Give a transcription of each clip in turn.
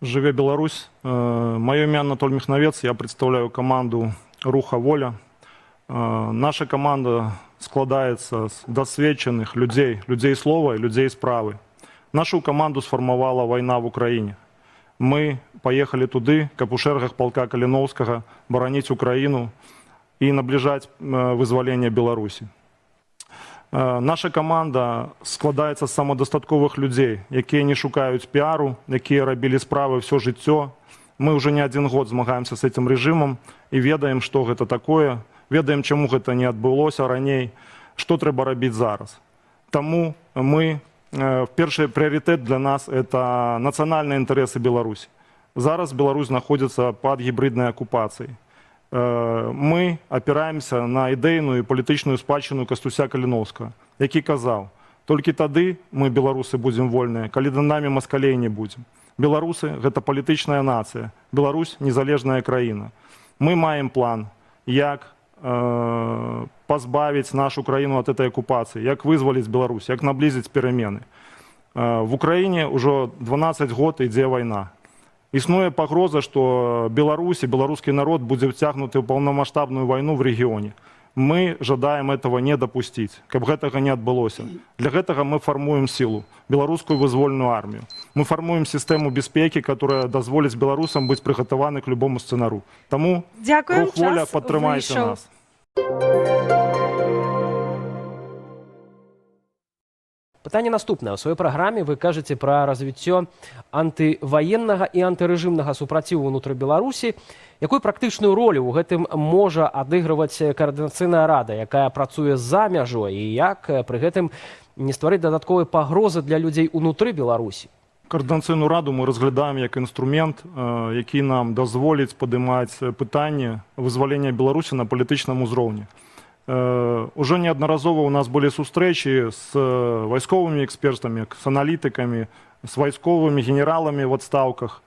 Живе Беларусь. Мое имя Анатолий Михновец, я представляю команду «Руха Воля». Наша команда складаецца з досведченых людей, людей слова и людей справы. Нашу команду сформовала война в Украине. Мы поехали туды, каб у шэрагах полка Калиновского, боронить Украину и наближать вызволение Беларуси. Наша команда складаецца з самадастатковых людей, якія не шукаюць пиару, якія рабілі справы все жыццё. Мы уже не один год змагаемся с этим режимом и ведаем, что гэта такое, ведаем, чаму гэта не адбылося раней, што трэба рабіць зараз. Таму мы, першы прыярытэт для нас это нацыянальныя інтарэсы Беларусі. Зараз Беларусь знаходзіцца пад гібриднай акупацыяй. Мы опираемся на ідэйную і палітычную спадчыну Кастуся Каліновскага, які казаў: толькі тады мы, беларусы, будзем вольныя, калі над намі маскалей не будзем. Беларусы – гэта палітычная нацыя, Беларусь – незалежная краіна. Мы маем план, як пазбавіць нашу краіну ад этой акупацыі, як вызваліць Беларусь, як наблізіць перамены. В Украіне ўжо 12 год ідзе вайна. Існуе пагроза, што Беларусь і беларускі народ будзе вцягнуты ў паўнамаштабную вайну в рэгіёне. Мы жадаем этого не допустить, каб гэтага не адбылося. Для гэтага мы фармуем силу, беларускую вызвольную армію. Мы фармуем сістэму бяспекі, которая дазволіць беларусам быць прыгатаваны к любому сцэнару. Таму рух воля, падтрымайце нас. Пытанне наступнае. У сваёй праграме вы кажаце пра развіццё антываеннага і антырэжымнага супраціву ўнутры Беларусі. Якую практычную ролю ў гэтым можа адыгрываць каардынацыйная рада, якая працуе за мяжой, і як пры гэтым не стварыць дадатковай пагрозы для людзей унутры Беларусі? Координаційную раду мы разглядаем як інструмент, які нам дазволіць падымаць пытанне вызвалення Беларусі на палітычным узроўні. Уже неодноразово у нас были сустрэчи с вайсковыми экспертами, с аналитиками, с вайсковыми генералами в отставках,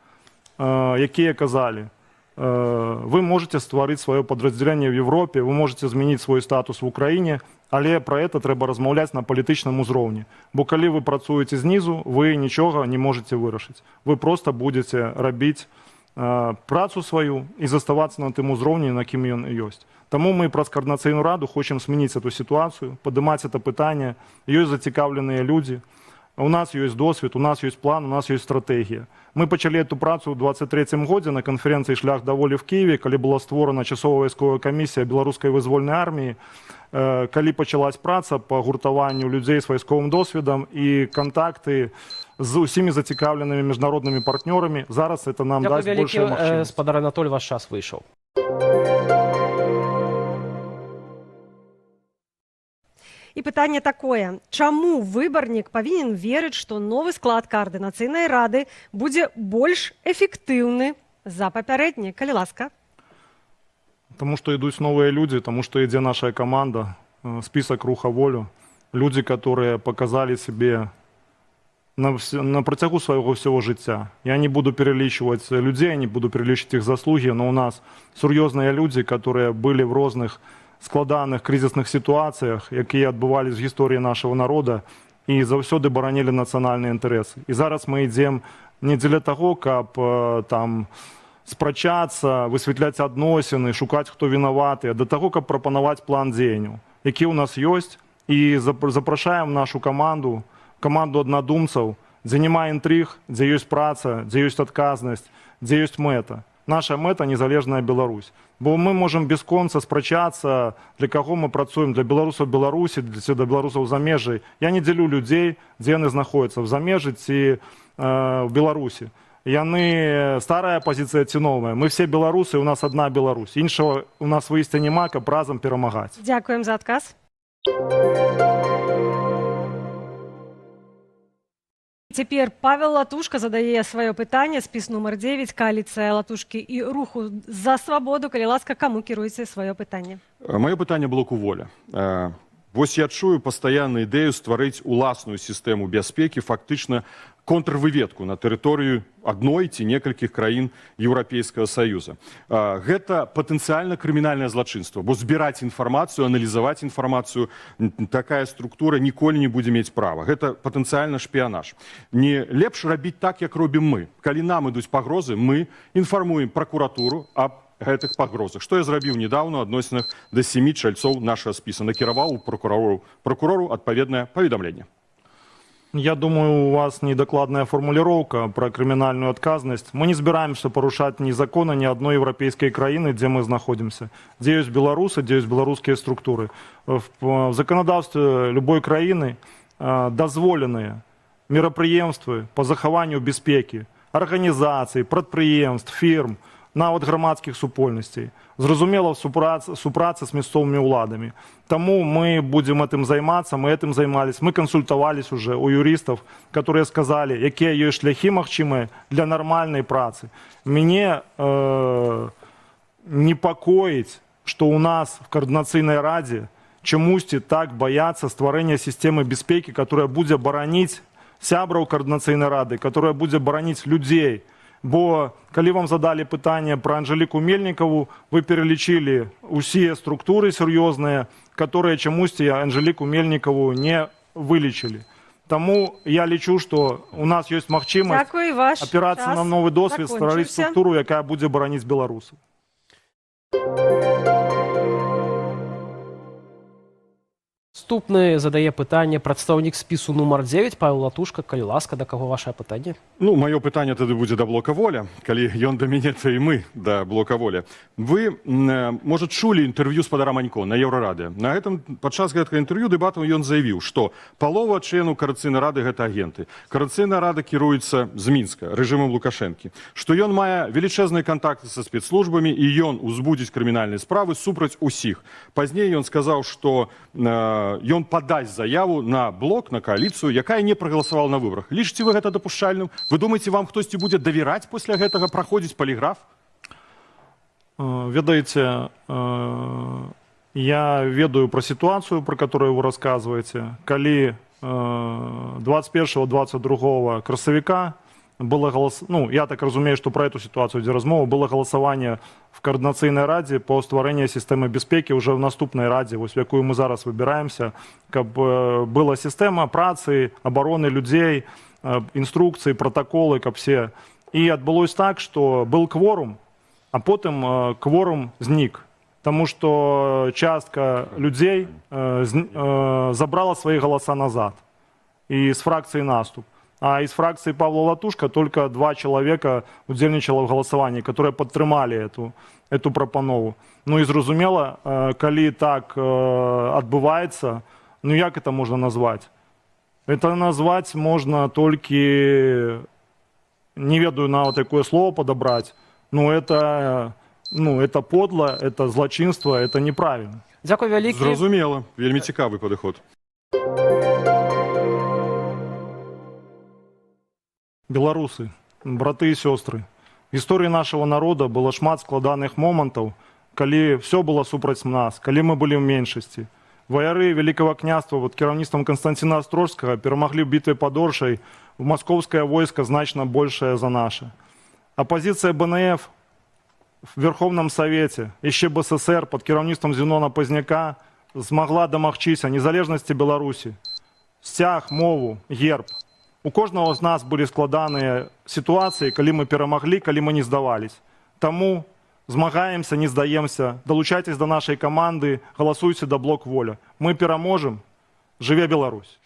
якія казалі: вы можете стварыць свое подразделение в Европе, вы можете змяніць свой статус в Украине, але про это трэба размаўляць на палітычным узроўні. Бо калі вы працуеце знизу, вы нічога не можете вырашыць. Вы просто будете рабіць працу сваю і заставацца на тым узроўні, на кім ён ёсць. Таму мы праз координаційную раду хочам змяніць эту ситуацию, падымаць это пытанне. Ёсць зацікаўленыя людзі, у нас ёсць досвед, у нас ёсць план, у нас ёсць стратегія. Мы пачалі эту працу ў 23-м годзе на канферэнцыі «Шлях да волі» в Киеве, калі была створана часовая вайсковая камісія беларускай вызвольнай арміі, калі пачалась праца па гуртаванню людзей з вайсковым досведам і кантакты з усімі зацікаўленымі міжнароднымі партнёрамі. Зараз это нам дасть большая магчымасць. Спадар Анатоль, ваш час выйшаў. І пытанне такое: чаму выбарнік павінен верыць, што новы склад каардынацыйнай рады будзе больш эфектыўны за папярэдні? Калі ласка. Потому что идут новые люди, потому что идет наша команда, список «Руха Волю». Люди, которые показали себе на протягу своего всего життя. Я не буду перелічивать людей, не буду перелічивать их заслуги, но у нас серьезные люди, которые были в разных складаных кризисных ситуациях, якія адбывались в истории нашего народа, и заўсёды баранілі нацыянальныя інтарэсы. І зараз мы ідзем не дзеля таго, каб там спрачацца, высвятляць адносіны, шукаць, хто вінаваты, а да таго, каб прапанаваць план дзеянняў, які ў нас ёсць, і запрашаем нашу команду аднадумцаў, дзе няма інтрыг, дзе ёсць праца, дзе ёсць адказнасць, дзе ёсць мэта. Наша мэта – незалежная Беларусь. Бо мы можем бесконца спрачацца, для каго мы працуем, для беларусаў Беларусі, для беларусаў замежжай. Я не дзелю людзей, дзе яны знаходзяцца, в замежжы ці в Беларусі. Яны старая пазіцыя ці новая. Мы все беларусы, у нас одна Беларусь. Іншага у нас выйсця няма, каб разам перамагаць. Дзякуем за адказ. Цяпер Павел Латушка задае сваё пытанне, спіс нумар 9, коаліцыя Латушкі і руху за свабоду. Калі ласка, каму кіруеце сваё пытанне? Маё пытанне блоку воля. Вось я чую пастаянную ідэю стварыць уласную сістэму бяспекі, фактычна контрвыведку на тэрыторыю адной ці некалькіх краін Еўрапейскага Саюза. Гэта патэнцыяльна крымінальнае злачынства, бо збіраць інфармацыю, аналізаваць інфармацыю такая структура ніколі не будзе мець права. Гэта патэнцыяльна шпіянаж. Не лепш рабіць так, як робім мы. Калі нам ідуць пагрозы, мы інфармуем пракуратуру аб гэтых пагрозах. Што я зрабіў недавно ў адносінах да 7 чальцоў нашага спіса. Накіраваў прокурору адпаведнае паведамленне. Я думаю, у вас недокладная формулировка про криминальную отказность. Мы не собираемся порушать ни законы ни одной европейской краины, где мы находимся. Где есть белорусы, где есть белорусские структуры. В законодавстве любой краины дозволенные мероприемства по захованию безпеки организаций, прадпрыемств, фирм, нават громадских супольностей. Зразумела, супраца с мясцовыми уладами. Тому мы будем этим заниматься, мы этим занимались, мы консультовались уже у юристов, которые сказали, какие есть шляхи магчымыя для нормальной працы. Мне непокоить, что у нас в координационной раде чамусьці так боятся стварэння системы безпеки, которая будет боронить сябраў координационной рады, которая будет боронить людей. Бо, калі вам задали пытанне про Анжелику Мельникову, вы перелічили усе структуры серьезные, которые чамусьці Анжелику Мельникову не вылечили. Тому я лічу, что у нас есть магчымасць опираться на новый досвід, стварыць структуру, якая будет боронить белорусов. Наступны задае пытанне прадстаўнік спісу нумар 9 Павел Латушка. Калі ласка, да каго вашае пытанне? Ну, маё пытанне тады будзе да блока воля. Калі ён да мяне, то і мы да блока воля. Вы, можа, чулі інтэрв'ю спадара Манько на Еўрарадыё. На гэтым падчас гэтага інтэрв'ю дэбатаў ён заявіў, што палова членаў Коордынацыйнай рады гэта агенты. Коордынацыйная рада кіруецца з Мінска рэжымам Лукашэнкі. Што ён мае велічэзныя кантакты са спецслужбамі і ён узбудзіць крымінальныя справы супраць усіх. Пазней ён сказаў, што ён падасць заяву на блок, на коаліцыю, якая не прагаласавала на выбарах. Лічыце вы гэта дапушчальным? Вы думаеце, вам хтосьці будзе давяраць пасля гэтага, праходзіць поліграф? Ведаеце, я ведаю про ситуацию, про которую вы рассказываете. Калі 21-22 красавіка было ну, я так разумею, что про эту ситуацию, где размова, было голосование в координационной раде по стварэнню системы безпеки уже в наступной раде, в якую мы зараз выбираемся, каб была система працы, обороны людей, инструкции, протоколы, каб все. И отбылось так, что был кворум, а потом кворум знік. Потому что частка людей забрала свои голоса назад. И с фракции «Наступ». А из фракции Павла Латушка только 2 человека удзельнічала в голосовании, которые подтрымали эту прапанову. Ну и зразумела, калі так отбывается, ну як это можно назвать? Это назвать можно только, не ведаю на вот такое слово подобрать, но это подло, это злочинство, это неправильно. Дзякуй вялікі. Зразумела, вельмі цікавы падыход. Белорусы, браты и сестры, в истории нашего народа было шмат складаных моментов, калі все было супраць нас, калі мы были в меньшости. Вояры Великого княства под кіраўніцтвам Константина Острожского перамаглі в битве под Оршей в московское войско значно большее за наше. Оппозиция БНФ в Верховном Совете, еще БССР под кіраўніцтвам Зенона Пазняка змогла домагчыся незалежности Беларуси. Сцяг, мову, герб. У кожного з нас были складаныя ситуации, калі мы перамаглі, калі мы не сдавались. Тому змагаемся, не сдаемся, долучайтесь до нашей команды, голосуйте до блок воля. Мы пераможем. Жыве Беларусь!